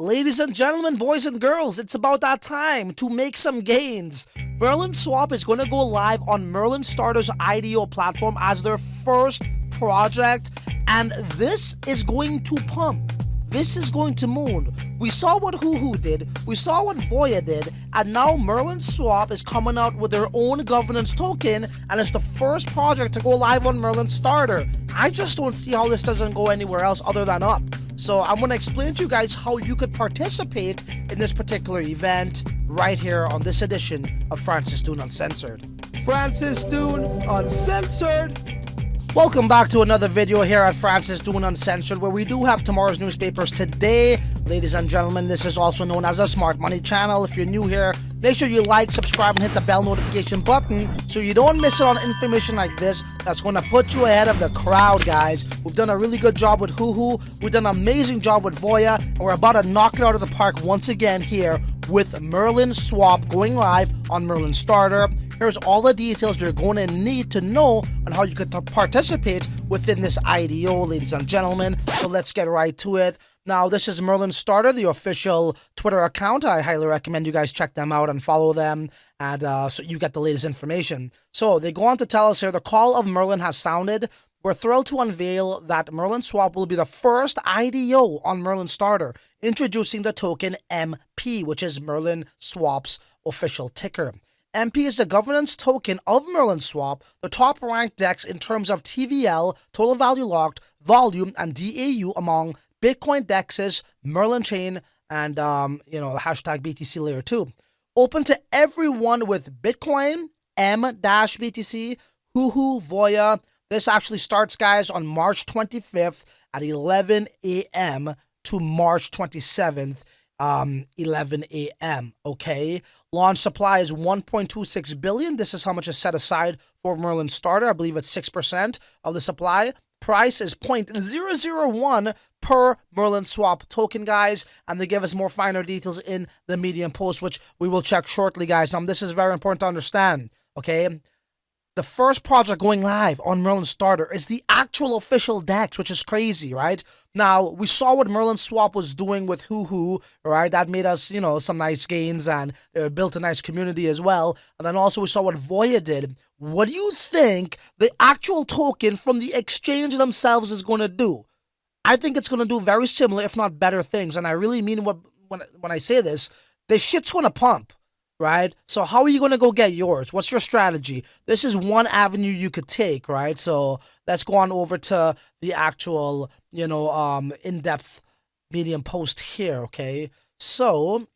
Ladies and gentlemen, boys and girls, it's about that time to make some gains. MerlinSwap is going to go live on MerlinStarter's IDO platform as their first project, and this is going to pump. This is going to moon. We saw what Huhu did, we saw what Voya did, and now MerlinSwap is coming out with their own governance token, and it's the first project to go live on MerlinStarter. I just don't see how this doesn't go anywhere else other than up. So I'm going to explain to you guys how you could participate in this particular event right here on this edition of Francis Dhun Uncensored. Francis Dhun Uncensored. Welcome back to another video here at Francis Dhun Uncensored, where we do have tomorrow's newspapers today. Ladies and gentlemen, this is also known as a Smart Money channel. If you're new here, make sure you like, subscribe, and hit the bell notification button so you don't miss out on information like this that's going to put you ahead of the crowd, guys. We've done a really good job with Huhu. We've done an amazing job with Voya, and we're about to knock it out of the park once again here with MerlinSwap going live on MerlinStarter. Here's all the details you're going to need to know on how you could participate within this IDO, ladies and gentlemen. So let's get right to it. Now, this is MerlinStarter, the official Twitter account. I highly recommend you guys check them out and follow them, and so you get the latest information. So they go on to tell us here, the call of Merlin has sounded. We're thrilled to unveil that MerlinSwap will be the first IDO on MerlinStarter, introducing the token MP, which is MerlinSwap's official ticker. MP is the governance token of MerlinSwap, the top-ranked DEX in terms of TVL, total value locked, volume, and DAU among Bitcoin DEXs, Merlin Chain, and hashtag BTC Layer 2. Open to everyone with Bitcoin, M-BTC, Huhu, Voya. This actually starts, guys, on March 25th at 11 a.m. to March 27th. 11 a.m. Okay, launch supply is 1.26 billion. This is how much is set aside for MerlinStarter. I believe it's 6% of the supply. Price is 0.001 per MerlinSwap token, guys, and they give us more finer details in the Medium post, which we will check shortly, guys. Now, this is very important to understand. Okay, the first project going live on MerlinStarter is the actual official DEX, which is crazy, right? Now, we saw what MerlinSwap was doing with Huhu, right? That made us, some nice gains, and they built a nice community as well. And then also we saw what Voya did. What do you think the actual token from the exchange themselves is going to do? I think it's going to do very similar, if not better things. And I really mean when I say this shit's going to pump. Right? So how are you going to go get yours? What's your strategy? This is one avenue you could take, right? So let's go on over to the actual, in-depth Medium post here, okay? So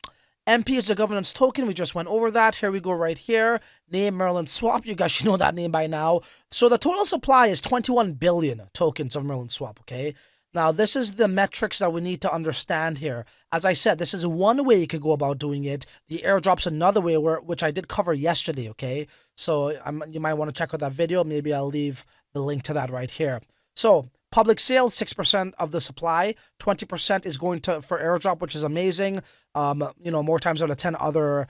MP is the governance token. We just went over that. Here we go right here. Name MerlinSwap. You guys should know that name by now. So the total supply is 21 billion tokens of MerlinSwap, okay? Now, this is the metrics that we need to understand here. As I said, this is one way you could go about doing it. The airdrop's another way, which I did cover yesterday, okay? So you might want to check out that video. Maybe I'll leave the link to that right here. So public sale, 6% of the supply. 20% is going for airdrop, which is amazing. More times out of 10 other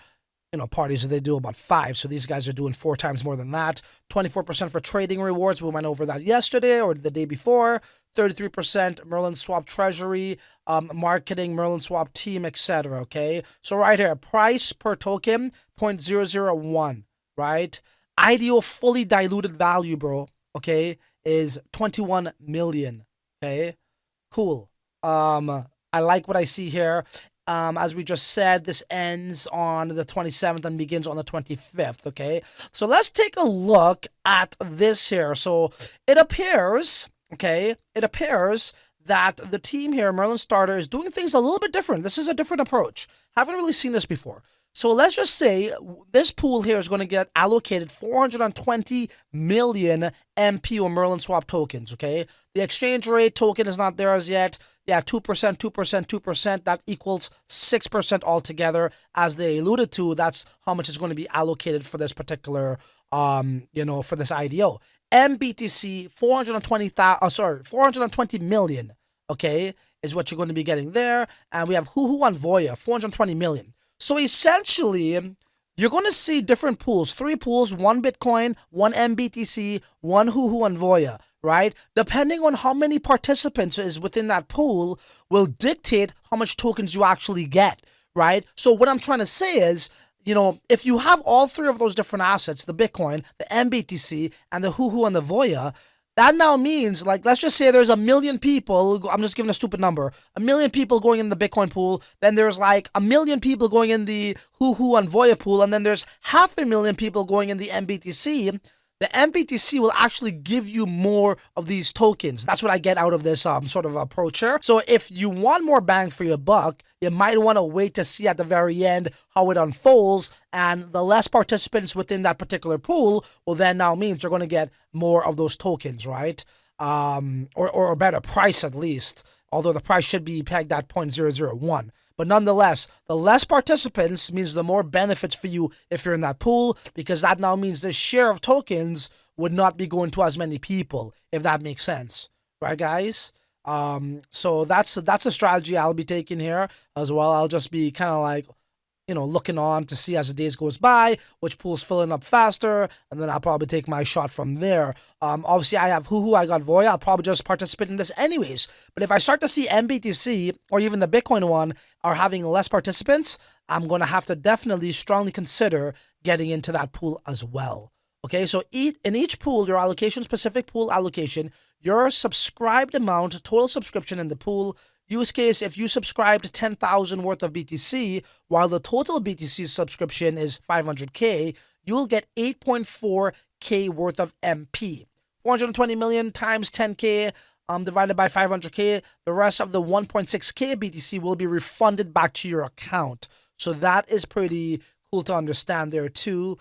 parties, they do about 5. So these guys are doing 4 times more than that. 24% for trading rewards. We went over that yesterday or the day before. 33% MerlinSwap treasury, marketing, MerlinSwap team, etc. Okay. So right here, price per token, 0.001, right? IDO fully diluted value, bro, okay, is 21 million. Okay. Cool. I like what I see here. As we just said, this ends on the 27th and begins on the 25th, okay? So let's take a look at this here. So it appears, that the team here, MerlinStarter, is doing things a little bit different. This is a different approach. Haven't really seen this before. So let's just say this pool here is going to get allocated 420 million MP or MerlinSwap tokens, okay? The exchange rate token is not there as yet. Yeah, 2%, 2%, 2%. That equals 6% altogether. As they alluded to, that's how much is going to be allocated for this particular, for this IDO. MBTC, 420 million, okay, is what you're going to be getting there. And we have Huhu and Voya, 420 million. So essentially, you're going to see different pools, 3 pools, 1 Bitcoin, 1 MBTC, 1 Huhu and Voya. right? Depending on how many participants is within that pool will dictate how much tokens you actually get, right? So what I'm trying to say is, you know, if you have all three of those different assets, the Bitcoin, the MBTC, and the Huhu and the Voya, that now means, like, let's just say there's 1 million people, I'm just giving a stupid number, 1 million people going in the Bitcoin pool, then there's like 1 million people going in the Huhu and Voya pool, and then there's 500,000 people going in the MBTC. The MBTC will actually give you more of these tokens. That's what I get out of this sort of approach here. So if you want more bang for your buck, you might want to wait to see at the very end how it unfolds, and the less participants within that particular pool will then now means you're going to get more of those tokens, right? Or a better price at least, although the price should be pegged at 0.001. But nonetheless, the less participants means the more benefits for you if you're in that pool, because that now means the share of tokens would not be going to as many people, if that makes sense. Right, guys? So that's a strategy I'll be taking here as well. I'll just be kind of like, you know, looking on to see as the days goes by, which pool's filling up faster, and then I'll probably take my shot from there. Obviously, I have Huhu, I got Voya, I'll probably just participate in this anyways. But if I start to see MBTC, or even the Bitcoin one, are having less participants, I'm going to have to definitely strongly consider getting into that pool as well. Okay, so in each pool, your allocation, specific pool allocation, your subscribed amount, total subscription in the pool. Use case, if you subscribe to 10,000 worth of BTC, while the total BTC subscription is 500K, you will get 8.4K worth of MP. 420 million times 10K divided by 500K, the rest of the 1.6K BTC will be refunded back to your account. So that is pretty cool to understand there too.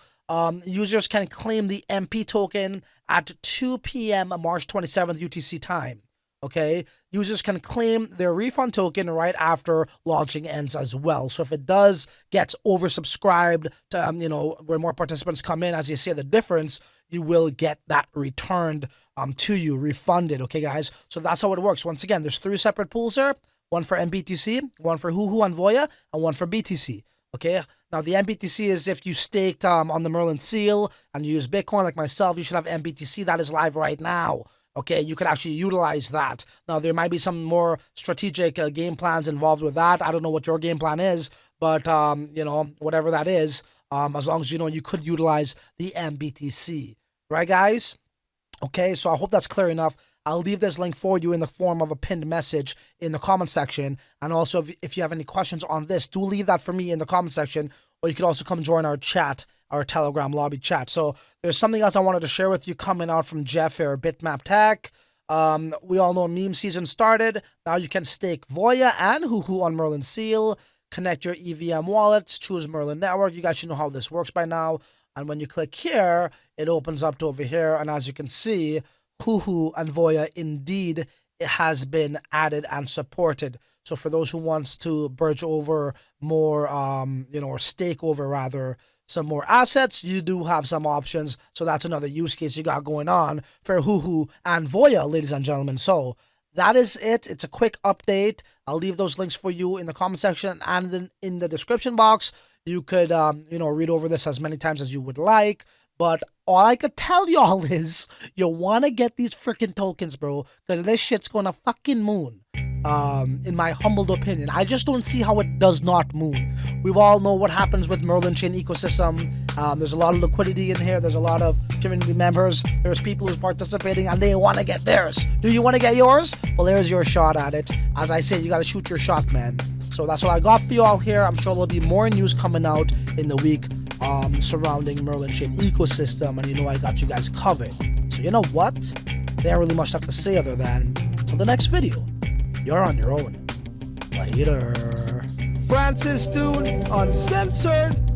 Users can claim the MP token at 2 p.m. March 27th UTC time. Okay, users can claim their refund token right after launching ends as well. So if it does get oversubscribed to, you know, where more participants come in, as you see the difference, you will get that returned to you, refunded. Okay, guys. So that's how it works. Once again, there's 3 separate pools here: one for MBTC, one for Huhu and Voya, and one for BTC. Okay. Now the MBTC is if you staked on the Merlin seal and you use Bitcoin like myself, you should have MBTC. That is live right now. Okay, you could actually utilize that. Now, there might be some more strategic game plans involved with that. I don't know what your game plan is, but, you know, whatever that is, as long as you know you could utilize the MBTC. Right, guys? Okay, so I hope that's clear enough. I'll leave this link for you in the form of a pinned message in the comment section. And also, if you have any questions on this, do leave that for me in the comment section. Or you could also come join our chat, our Telegram lobby chat. So there's something else I wanted to share with you coming out from Jeff here, Bitmap Tech. We all know meme season started. Now you can stake Voya and Huhu on Merlin Seal. Connect your EVM wallets. Choose Merlin Network. You guys should know how this works by now. And when you click here, it opens up to over here. And as you can see, Huhu and Voya indeed it has been added and supported. So for those who wants to bridge over more, you know, or stake over rather, some more assets, you do have some options. So that's another use case you got going on for Huhu and Voya, ladies and gentlemen. So that is it. It's a quick update. I'll leave those links for you in the comment section and in the description box. You could, you know, read over this as many times as you would like. But all I could tell y'all is you want to get these freaking tokens, bro, because this shit's going to fucking moon. In my humbled opinion, I just don't see how it does not moon. We all know what happens with Merlin Chain ecosystem. There's a lot of liquidity in here. There's a lot of community members. There's people who's participating and they want to get theirs. Do you want to get yours? Well, there's your shot at it. As I say, you got to shoot your shot, man. So that's all I got for you all here. I'm sure there'll be more news coming out in the week surrounding Merlin Chain ecosystem, and you know I got you guys covered. So you know what? There ain't really much left to say other than till the next video. You're on your own. Later. Francis Dhun, Uncensored.